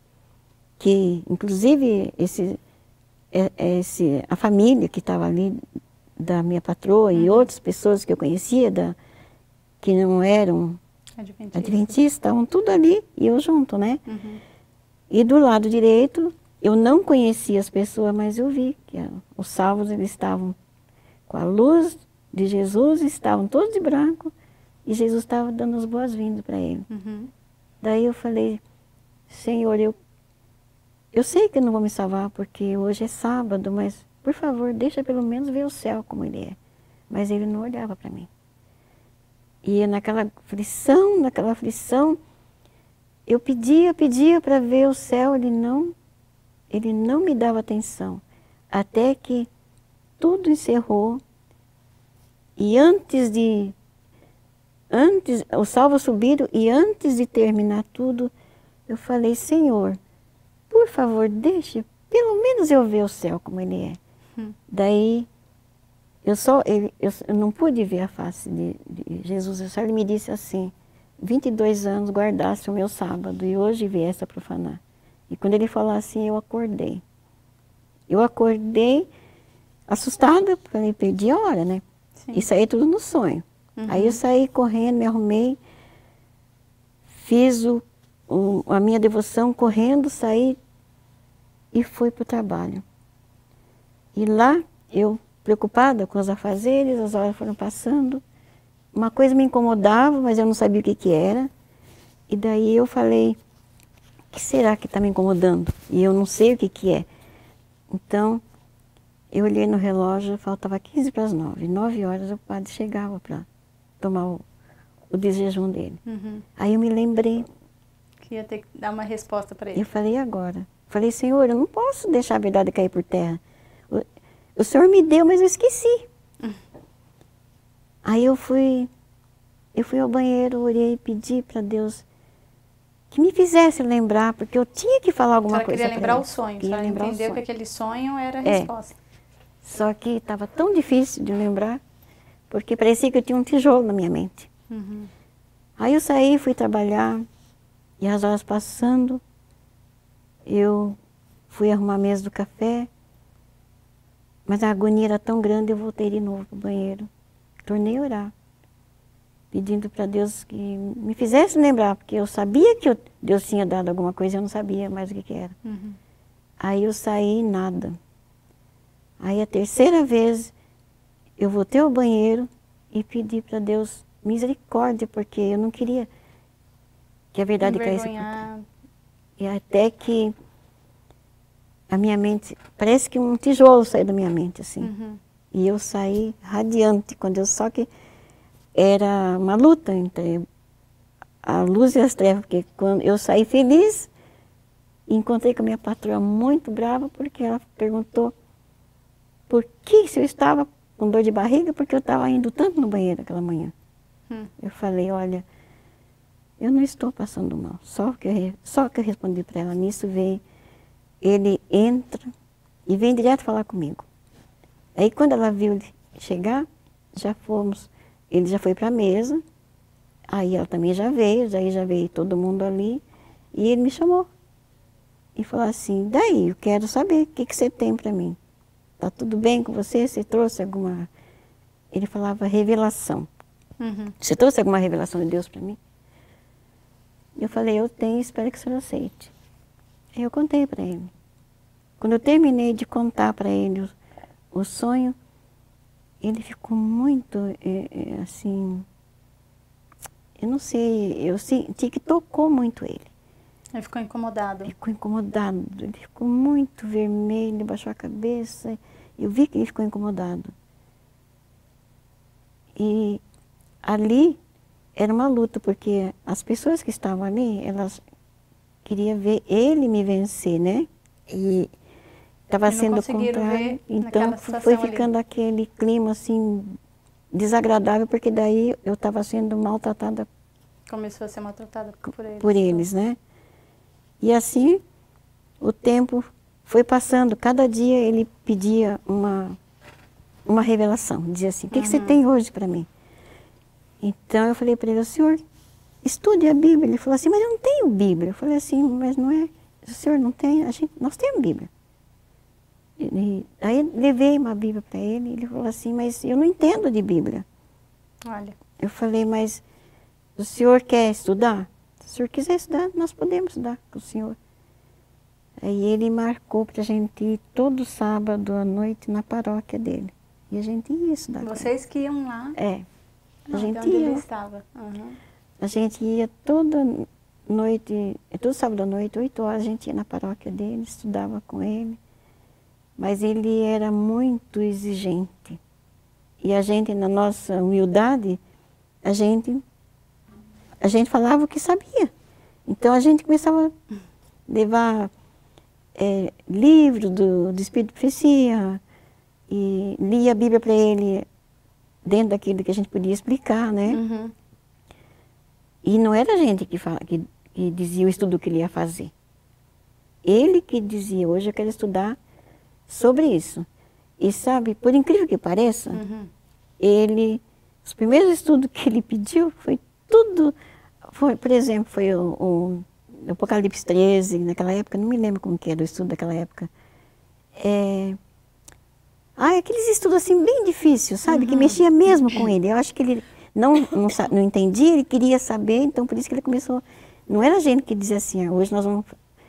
Speaker 2: que, inclusive a família que estava ali, da minha patroa, e outras pessoas que eu conhecia, que não eram adventistas, estavam tudo ali, e eu junto, né? E do lado direito, eu não conhecia as pessoas, mas eu vi que os salvos, eles estavam com a luz de Jesus, estavam todos de branco, e Jesus estava dando as boas-vindas para ele. Daí eu falei, Senhor, eu sei que eu não vou me salvar, porque hoje é sábado, mas, por favor, deixa pelo menos ver o céu como ele é. Mas ele não olhava para mim. E naquela aflição, eu pedia para ver o céu, ele não me dava atenção. Até que tudo encerrou, e os salvos subiram, e antes de terminar tudo, eu falei, Senhor, por favor, deixe pelo menos eu ver o céu como ele é. Daí, eu não pude ver a face de Jesus. Só ele me disse assim, 22 anos guardasse o meu sábado e hoje viesse a profanar. E quando ele falou assim, eu acordei. Eu acordei assustada, porque perdi a hora, né? Sim. E saí tudo no sonho. Aí eu saí correndo, me arrumei, fiz a minha devoção correndo, saí e fui para o trabalho. E lá, eu preocupada com os afazeres, as horas foram passando. Uma coisa me incomodava, mas eu não sabia o que era. E daí eu falei, o que será que está me incomodando? E eu não sei o que é. Então, eu olhei no relógio, faltava 15 para as 9. 9 horas o padre chegava para tomar o desjejum dele. Aí eu me lembrei.
Speaker 1: Que ia ter que dar uma resposta para ele.
Speaker 2: Eu falei, agora? Falei, Senhor, eu não posso deixar a verdade cair por terra. O Senhor me deu, mas eu esqueci. Aí eu fui ao banheiro, orei, pedi para Deus que me fizesse lembrar, porque eu tinha que falar alguma coisa.
Speaker 1: Ela queria lembrar o sonho, ela entendeu que aquele sonho era a resposta.
Speaker 2: Só que estava tão difícil de lembrar, porque parecia que eu tinha um tijolo na minha mente. Aí eu saí, fui trabalhar, e as horas passando, eu fui arrumar a mesa do café, mas a agonia era tão grande, eu voltei de novo para o banheiro. Tornei a orar, pedindo para Deus que me fizesse lembrar, porque eu sabia que Deus tinha dado alguma coisa, eu não sabia mais o que era. Aí eu saí e nada. Aí a terceira vez, eu voltei ao banheiro e pedi para Deus misericórdia, porque eu não queria que a verdade caísse por terra. E até que a minha mente, parece que um tijolo saiu da minha mente, assim. E eu saí radiante, só que era uma luta entre a luz e as trevas, porque quando eu saí feliz, encontrei com a minha patroa muito brava, porque ela perguntou por que se eu estava com dor de barriga, porque eu estava indo tanto no banheiro aquela manhã. Eu falei, olha, eu não estou passando mal, só que eu respondi para ela, nisso veio, ele entra e vem direto falar comigo. Aí quando ela viu ele chegar, ele já foi para a mesa, aí ela também já veio todo mundo ali, e ele me chamou. E falou assim, daí, eu quero saber o que você tem para mim. Tá tudo bem com você? Você trouxe alguma... Ele falava revelação. Você trouxe alguma revelação de Deus para mim? Eu falei, eu tenho, espero que o senhor aceite. Aí eu contei para ele. Quando eu terminei de contar para ele o sonho, ele ficou muito, assim, eu não sei, eu senti que tocou muito ele.
Speaker 1: Ele ficou incomodado.
Speaker 2: Ficou incomodado, ele ficou muito vermelho, baixou a cabeça, eu vi que ele ficou incomodado. E ali era uma luta, porque as pessoas que estavam ali, elas queriam ver ele me vencer, né? E estava
Speaker 1: E não
Speaker 2: sendo
Speaker 1: conseguiram
Speaker 2: contrário.
Speaker 1: ver
Speaker 2: Então
Speaker 1: naquela
Speaker 2: foi
Speaker 1: situação
Speaker 2: ficando
Speaker 1: ali.
Speaker 2: aquele clima assim desagradável, porque daí eu estava sendo maltratada
Speaker 1: Começou a ser maltratada por eles.
Speaker 2: por eles, né? E assim o tempo foi passando. Cada dia ele pedia uma revelação. Dizia assim, o que você tem hoje para mim? Então eu falei para ele, o senhor estude a Bíblia. Ele falou assim, mas eu não tenho Bíblia. Eu falei assim, mas não é, o senhor não tem, nós temos Bíblia. Aí levei uma Bíblia para ele, ele falou assim, mas eu não entendo de Bíblia.
Speaker 1: Olha.
Speaker 2: Eu falei, mas o senhor quer estudar? Se o senhor quiser estudar, nós podemos estudar com o senhor. Aí ele marcou para a gente ir todo sábado à noite na paróquia dele. E a gente ia estudar.
Speaker 1: Vocês que iam lá?
Speaker 2: É. A gente
Speaker 1: onde ele
Speaker 2: ia.
Speaker 1: estava.
Speaker 2: A gente ia toda noite, todo sábado à noite, 8 horas, a gente ia na paróquia dele, estudava com ele. Mas ele era muito exigente. E a gente, na nossa humildade, a gente falava o que sabia. Então a gente começava a levar livro do Espírito de Profecia e lia a Bíblia para ele dentro daquilo que a gente podia explicar, né? E não era a gente que dizia o estudo que ele ia fazer. Ele que dizia, hoje eu quero estudar sobre isso. E sabe, por incrível que pareça, os primeiros estudos que ele pediu foi tudo, por exemplo, foi o Apocalipse 13, naquela época, não me lembro como que era o estudo daquela época. Aqueles estudos assim bem difíceis, sabe, que mexia mesmo com ele. Eu acho que ele não entendia, ele queria saber, então por isso que ele começou. Não era a gente que dizia assim, hoje nós vamos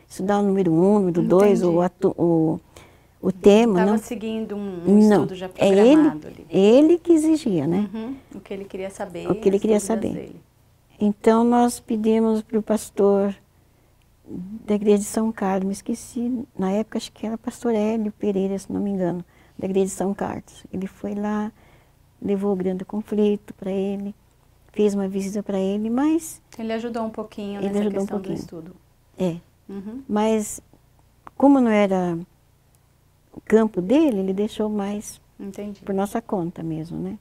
Speaker 2: estudar o número 1, o número 2, o tema.
Speaker 1: Estava
Speaker 2: não
Speaker 1: seguindo um estudo já programado ali.
Speaker 2: Ele que exigia, né?
Speaker 1: O que ele queria saber.
Speaker 2: O que ele queria saber.
Speaker 1: Dele.
Speaker 2: Então nós pedimos para o pastor da igreja de São Carlos, me esqueci, na época acho que era pastor Hélio Pereira, se não me engano, da igreja de São Carlos. Ele foi lá, levou o grande conflito para ele, fez uma visita para ele, mas...
Speaker 1: Ele ajudou um pouquinho nessa questão do estudo.
Speaker 2: Mas como não era o campo dele, ele deixou mais por nossa conta mesmo, né?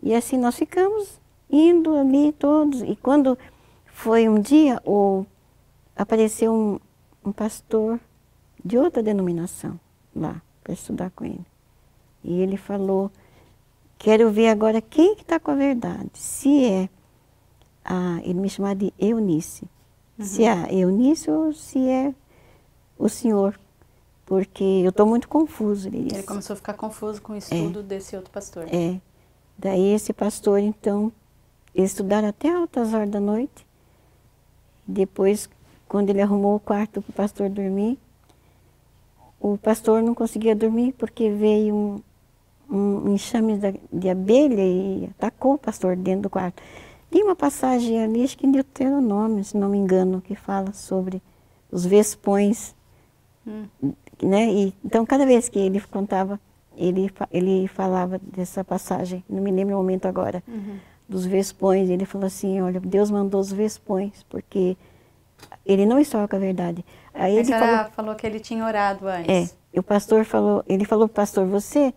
Speaker 2: E assim nós ficamos indo ali todos, e quando foi um dia, apareceu um pastor de outra denominação lá, para estudar com ele. E ele falou, quero ver agora quem que está com a verdade, se é ele me chamava de Eunice, se é a Eunice ou se é o senhor, porque eu estou muito confuso.
Speaker 1: Ele começou a ficar confuso com o estudo desse outro pastor.
Speaker 2: Daí esse pastor, então, eles estudaram até altas horas da noite. Depois, quando ele arrumou o quarto para o pastor dormir, o pastor não conseguia dormir porque veio um enxame de abelha e atacou o pastor dentro do quarto. Tem uma passagem ali, acho que em Deuteronômio, se não me engano, que fala sobre os vespões. Né? Então, cada vez que ele contava, ele falava dessa passagem, não me lembro o momento agora, dos vespões. Ele falou assim, olha, Deus mandou os vespões, porque ele não estava com a verdade. Aí
Speaker 1: a senhora falou que ele tinha orado antes.
Speaker 2: O pastor falou, ele falou para o pastor, você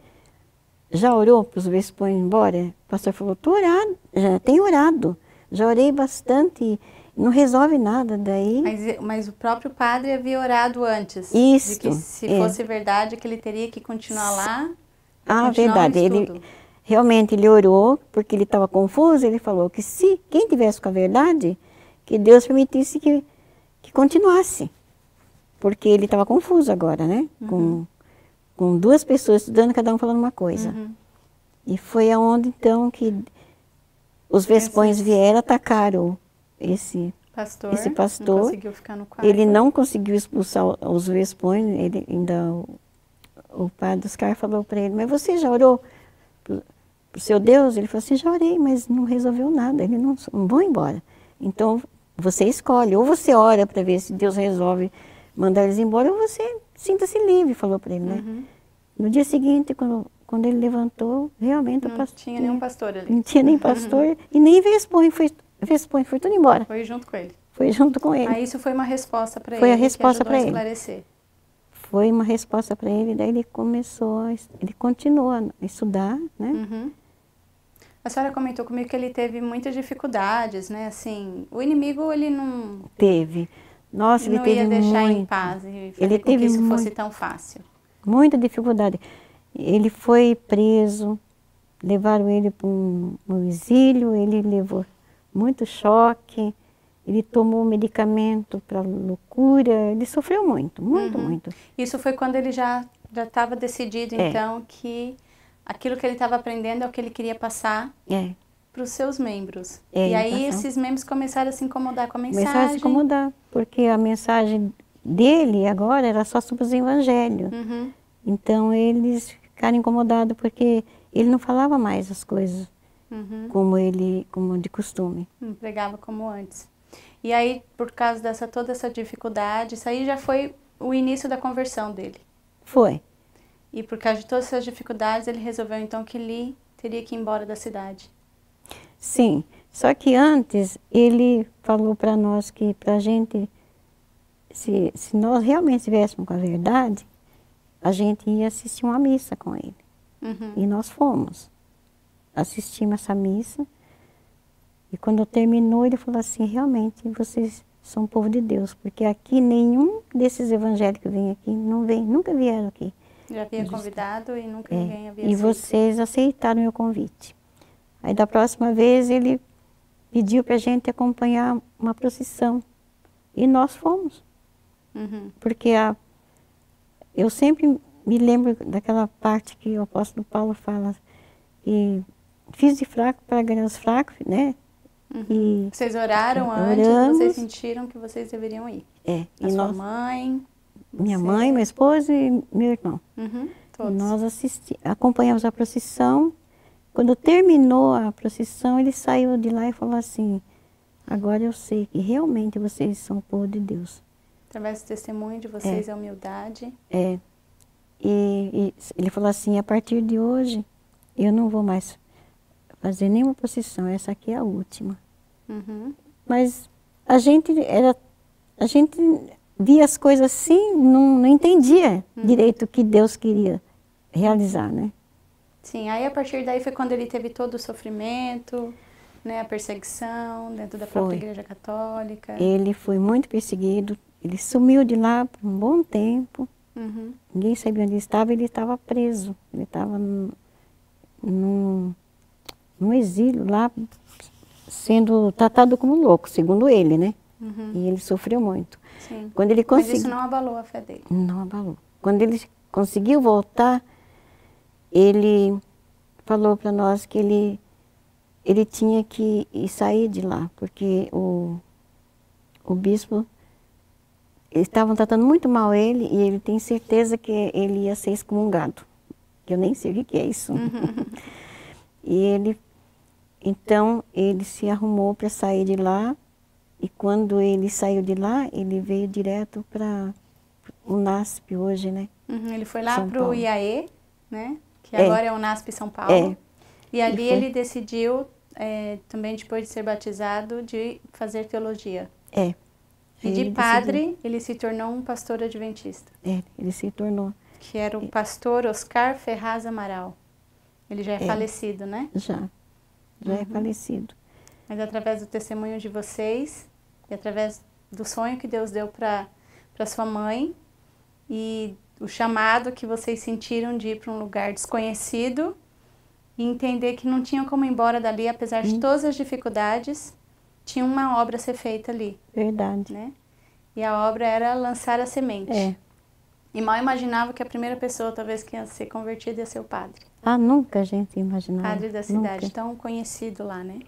Speaker 2: já orou para os vespões ir embora? O pastor falou, estou orando, já tenho orado, já orei bastante e não resolve nada daí.
Speaker 1: Mas o próprio padre havia orado antes.
Speaker 2: Isso.
Speaker 1: De que se fosse verdade, que ele teria que continuar lá.
Speaker 2: Verdade. Realmente ele orou, porque ele estava confuso, ele falou que se quem tivesse com a verdade, que Deus permitisse que continuasse. Porque ele estava confuso agora, né? Com duas pessoas estudando, cada um falando uma coisa. E foi aonde então que os vespões vieram, atacaram esse pastor.
Speaker 1: Não conseguiu ficar no quarto.
Speaker 2: Ele não conseguiu expulsar os vespões, o padre Oscar falou para ele, mas você já orou para o seu Deus? Ele falou assim, já orei, mas não resolveu nada, ele não vão embora. Então, você escolhe, ou você ora para ver se Deus resolve mandar eles embora, ou você sinta-se livre, falou para ele, né? No dia seguinte, quando ele levantou, realmente
Speaker 1: não tinha nenhum pastor ali.
Speaker 2: Não tinha nem pastor e nem vespões, foi tudo embora.
Speaker 1: Foi junto com ele.
Speaker 2: Foi junto com ele.
Speaker 1: Aí isso foi uma resposta para ele.
Speaker 2: Foi a resposta para ele.
Speaker 1: Esclarecer.
Speaker 2: foi uma resposta para ele, daí ele ele continuou a estudar, né?
Speaker 1: Uhum. A senhora comentou comigo que ele teve muitas dificuldades, né? Assim, o inimigo, ele não,
Speaker 2: Teve. Nossa, ele
Speaker 1: não
Speaker 2: teve
Speaker 1: ia deixar em
Speaker 2: muito.
Speaker 1: paz e fazer
Speaker 2: Ele
Speaker 1: com que
Speaker 2: teve
Speaker 1: isso fosse
Speaker 2: muito,
Speaker 1: tão fácil.
Speaker 2: muita dificuldade. Ele foi preso, levaram ele para um exílio, ele levou muito choque, ele tomou medicamento para loucura, ele sofreu muito, muito,
Speaker 1: Uhum.
Speaker 2: muito.
Speaker 1: Isso foi quando ele já estava decidido,
Speaker 2: É.
Speaker 1: então, que aquilo que ele estava aprendendo é o que ele queria passar
Speaker 2: É,
Speaker 1: para os seus membros.
Speaker 2: É,
Speaker 1: E aí
Speaker 2: ele passava.
Speaker 1: esses membros começaram a se incomodar com a
Speaker 2: começaram a se
Speaker 1: mensagem.
Speaker 2: incomodar, porque a mensagem dele agora era só sobre os evangelhos.
Speaker 1: Uhum.
Speaker 2: Então eles ficaram incomodados porque ele não falava mais as coisas
Speaker 1: Uhum.
Speaker 2: como de costume.
Speaker 1: Não pregava como antes. E aí, por causa toda essa dificuldade, isso aí já foi o início da conversão dele.
Speaker 2: Foi.
Speaker 1: E por causa de todas essas dificuldades, ele resolveu então que ele teria que ir embora da cidade.
Speaker 2: Sim, só que antes ele falou para nós que para a gente, se nós realmente estivéssemos com a verdade, a gente ia assistir uma missa com ele.
Speaker 1: Uhum.
Speaker 2: E nós fomos. Assistimos essa missa. E quando terminou, ele falou assim, realmente, vocês são povo de Deus, porque aqui nenhum desses evangélicos que vem aqui, nunca vieram aqui.
Speaker 1: Já havia convidado e nunca ninguém havia
Speaker 2: E
Speaker 1: aceito.
Speaker 2: vocês aceitaram o meu convite. Aí da próxima vez ele pediu para a gente acompanhar uma procissão. E nós fomos.
Speaker 1: Uhum.
Speaker 2: Porque eu sempre me lembro daquela parte que o apóstolo Paulo fala, que fiz de fraco para ganhar os fracos, né?
Speaker 1: Uhum.
Speaker 2: E
Speaker 1: vocês oraram antes,
Speaker 2: oramos.
Speaker 1: vocês sentiram que vocês deveriam ir. A sua mãe,
Speaker 2: minha mãe, meu esposo e meu irmão.
Speaker 1: Uhum.
Speaker 2: E
Speaker 1: Todos.
Speaker 2: nós acompanhamos a procissão. Quando terminou a procissão, ele saiu de lá e falou assim, agora eu sei que realmente vocês são o povo de Deus.
Speaker 1: Através do testemunho de vocês, a humildade.
Speaker 2: E ele falou assim, a partir de hoje, eu não vou mais fazer nenhuma procissão, essa aqui é a última.
Speaker 1: Uhum.
Speaker 2: Mas a gente via as coisas assim, não entendia direito o que Deus queria realizar, né?
Speaker 1: Sim, aí a partir daí foi quando ele teve todo o sofrimento, né, a perseguição dentro da própria Igreja Católica.
Speaker 2: Ele foi muito perseguido, ele sumiu de lá por um bom tempo,
Speaker 1: Uhum.
Speaker 2: ninguém sabia onde ele estava preso, ele estava num exílio lá, sendo tratado como louco, segundo ele, né?
Speaker 1: Uhum.
Speaker 2: E ele sofreu muito.
Speaker 1: Sim.
Speaker 2: Quando ele
Speaker 1: Mas isso não abalou a fé dele.
Speaker 2: Não abalou. Quando ele conseguiu voltar, ele falou para nós que ele tinha que sair de lá, porque o bispo, eles estavam tratando muito mal ele e ele tem certeza que ele ia ser excomungado. Que eu nem sei o que é isso. E então ele se arrumou para sair de lá e quando ele saiu de lá, ele veio direto para o NASP hoje, né?
Speaker 1: Uhum. Ele foi lá
Speaker 2: São
Speaker 1: para o
Speaker 2: Paulo.
Speaker 1: IAE, né? Que agora é o NASP São Paulo. E ali ele decidiu, também depois de ser batizado, de fazer teologia. E de padre, ele se tornou um pastor adventista.
Speaker 2: Ele se tornou.
Speaker 1: Que era o pastor Oscar Ferraz Amaral. Ele já é falecido, né?
Speaker 2: Já é falecido.
Speaker 1: Mas através do testemunho de vocês, e através do sonho que Deus deu para sua mãe, e o chamado que vocês sentiram de ir para um lugar desconhecido, e entender que não tinham como ir embora dali, apesar de todas as dificuldades, tinha uma obra a ser feita ali.
Speaker 2: Verdade.
Speaker 1: Né? E a obra era lançar a semente. E mal imaginava que a primeira pessoa, talvez, que ia ser convertida ia ser o padre.
Speaker 2: Nunca a gente imaginava.
Speaker 1: Padre da cidade,
Speaker 2: nunca.
Speaker 1: tão conhecido lá, né?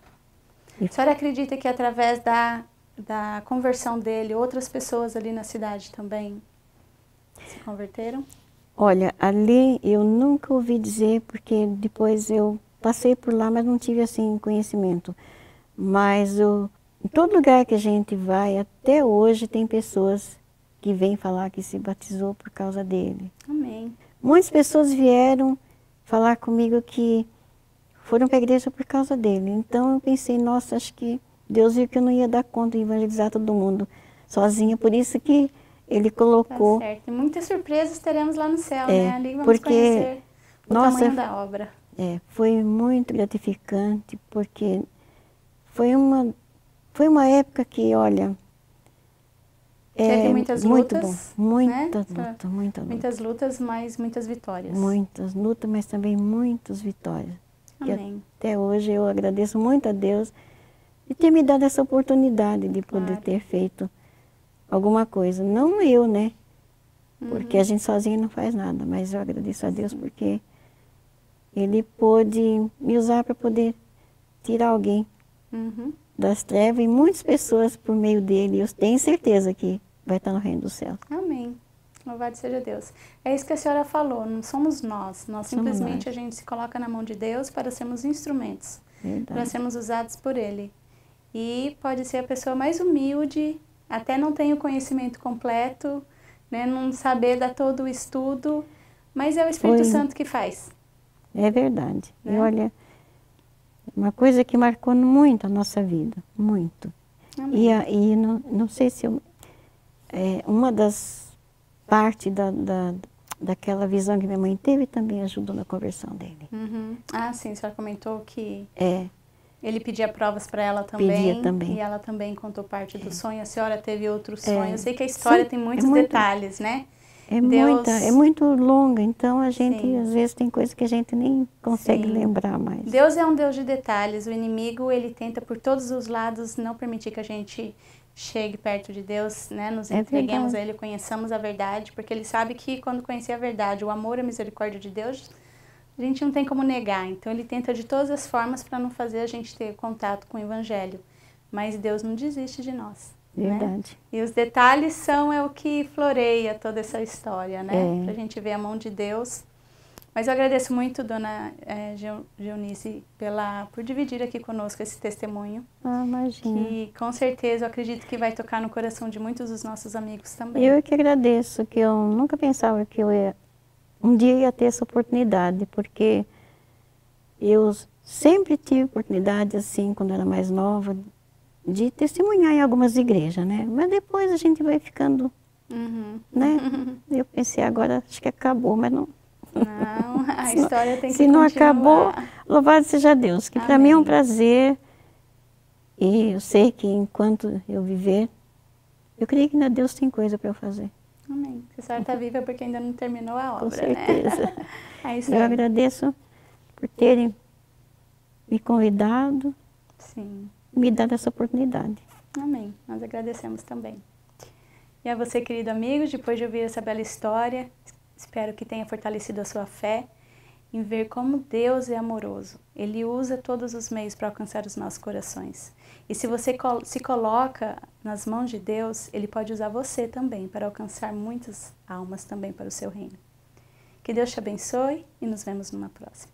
Speaker 1: A senhora acredita que através da conversão dele, outras pessoas ali na cidade também se converteram?
Speaker 2: Olha, ali eu nunca ouvi dizer, porque depois eu passei por lá, mas não tive assim conhecimento. Mas em todo lugar que a gente vai, até hoje tem pessoas que vêm falar que se batizou por causa dele.
Speaker 1: Amém.
Speaker 2: Muitas pessoas vieram falar comigo que foram para a igreja por causa dele. Então eu pensei, nossa, acho que Deus viu que eu não ia dar conta de evangelizar todo mundo sozinha. Por isso que Ele
Speaker 1: Tá
Speaker 2: colocou.
Speaker 1: certo. E muitas surpresas teremos lá no céu,
Speaker 2: É,
Speaker 1: né? Ali vamos
Speaker 2: porque,
Speaker 1: conhecer o
Speaker 2: nossa,
Speaker 1: tamanho da obra.
Speaker 2: Foi muito gratificante, porque foi uma época que, olha,
Speaker 1: Teve muitas
Speaker 2: muito bom.
Speaker 1: lutas, né?
Speaker 2: Muita luta.
Speaker 1: Muitas lutas, mas muitas vitórias.
Speaker 2: Muitas lutas, mas também muitas vitórias. E
Speaker 1: Amém.
Speaker 2: até hoje eu agradeço muito a Deus de ter me dado essa oportunidade de poder
Speaker 1: Claro.
Speaker 2: ter feito alguma coisa. Não eu, né? Porque
Speaker 1: Uhum.
Speaker 2: a gente sozinha não faz nada, mas eu agradeço a Deus porque Ele pôde me usar para poder tirar alguém
Speaker 1: Uhum.
Speaker 2: das trevas e muitas pessoas por meio dele. Eu tenho certeza que vai estar no reino do céu.
Speaker 1: Amém. Louvado seja Deus. É isso que a senhora falou, não somos nós. Nós simplesmente a gente se coloca na mão de Deus para sermos instrumentos, para
Speaker 2: Verdade.
Speaker 1: sermos usados por Ele. E pode ser a pessoa mais humilde, até não tem o conhecimento completo, né, não saber dar todo o estudo, mas é o Espírito Santo que faz.
Speaker 2: É verdade.
Speaker 1: Né?
Speaker 2: E olha, uma coisa que marcou muito a nossa vida, muito.
Speaker 1: Amém.
Speaker 2: E não sei se uma das partes daquela visão que minha mãe teve também ajudou na conversão dele.
Speaker 1: Uhum. Ah, sim, a senhora comentou que
Speaker 2: É,
Speaker 1: ele pedia provas para ela também.
Speaker 2: Pedia também.
Speaker 1: E ela também contou parte do sonho. A senhora teve outro sonho. Eu sei que a
Speaker 2: São-
Speaker 1: história tem muitos
Speaker 2: muito-
Speaker 1: detalhes, né?
Speaker 2: é
Speaker 1: Deus-
Speaker 2: muito longa, então a gente,
Speaker 1: Sim.
Speaker 2: às vezes, tem coisas que a gente nem consegue
Speaker 1: Sim.
Speaker 2: lembrar mais.
Speaker 1: Deus é um Deus de detalhes. O inimigo, ele tenta por todos os lados não permitir que a gente chegue perto de Deus, né? Nos
Speaker 2: É
Speaker 1: entreguemos
Speaker 2: verdade.
Speaker 1: a Ele, conheçamos a verdade, porque Ele sabe que quando conhecer a verdade, o amor e a misericórdia de Deus, a gente não tem como negar. Então Ele tenta de todas as formas para não fazer a gente ter contato com o Evangelho. Mas Deus não desiste de nós. Né?
Speaker 2: Verdade.
Speaker 1: E os detalhes é o que floreia toda essa história, né?
Speaker 2: É.
Speaker 1: Pra gente ver a mão de Deus. Mas eu agradeço muito, dona Geunice, por dividir aqui conosco esse testemunho.
Speaker 2: Ah, imagina.
Speaker 1: Que com certeza eu acredito que vai tocar no coração de muitos dos nossos amigos também.
Speaker 2: Eu que agradeço, que eu nunca pensava que um dia ia ter essa oportunidade, porque eu sempre tive oportunidade, assim, quando era mais nova, de testemunhar em algumas igrejas, né? Mas depois a gente vai ficando,
Speaker 1: Uhum.
Speaker 2: né? Eu pensei, agora acho que acabou, mas não.
Speaker 1: Não, a história tem que
Speaker 2: Se não
Speaker 1: continuar.
Speaker 2: acabou, louvado seja Deus, que para mim é um
Speaker 1: Amém.
Speaker 2: prazer. E eu sei que enquanto eu viver, eu creio que ainda Deus tem coisa para eu fazer.
Speaker 1: Amém. Se a senhora está viva é porque ainda não terminou a obra,
Speaker 2: Com certeza.
Speaker 1: né? É isso
Speaker 2: Eu
Speaker 1: aí.
Speaker 2: agradeço por terem me convidado,
Speaker 1: Sim.
Speaker 2: me dado essa oportunidade.
Speaker 1: Amém. Nós agradecemos também. E a você, querido amigo, depois de ouvir essa bela história, espero que tenha fortalecido a sua fé em ver como Deus é amoroso. Ele usa todos os meios para alcançar os nossos corações. E se você se coloca nas mãos de Deus, Ele pode usar você também para alcançar muitas almas também para o seu reino. Que Deus te abençoe e nos vemos numa próxima.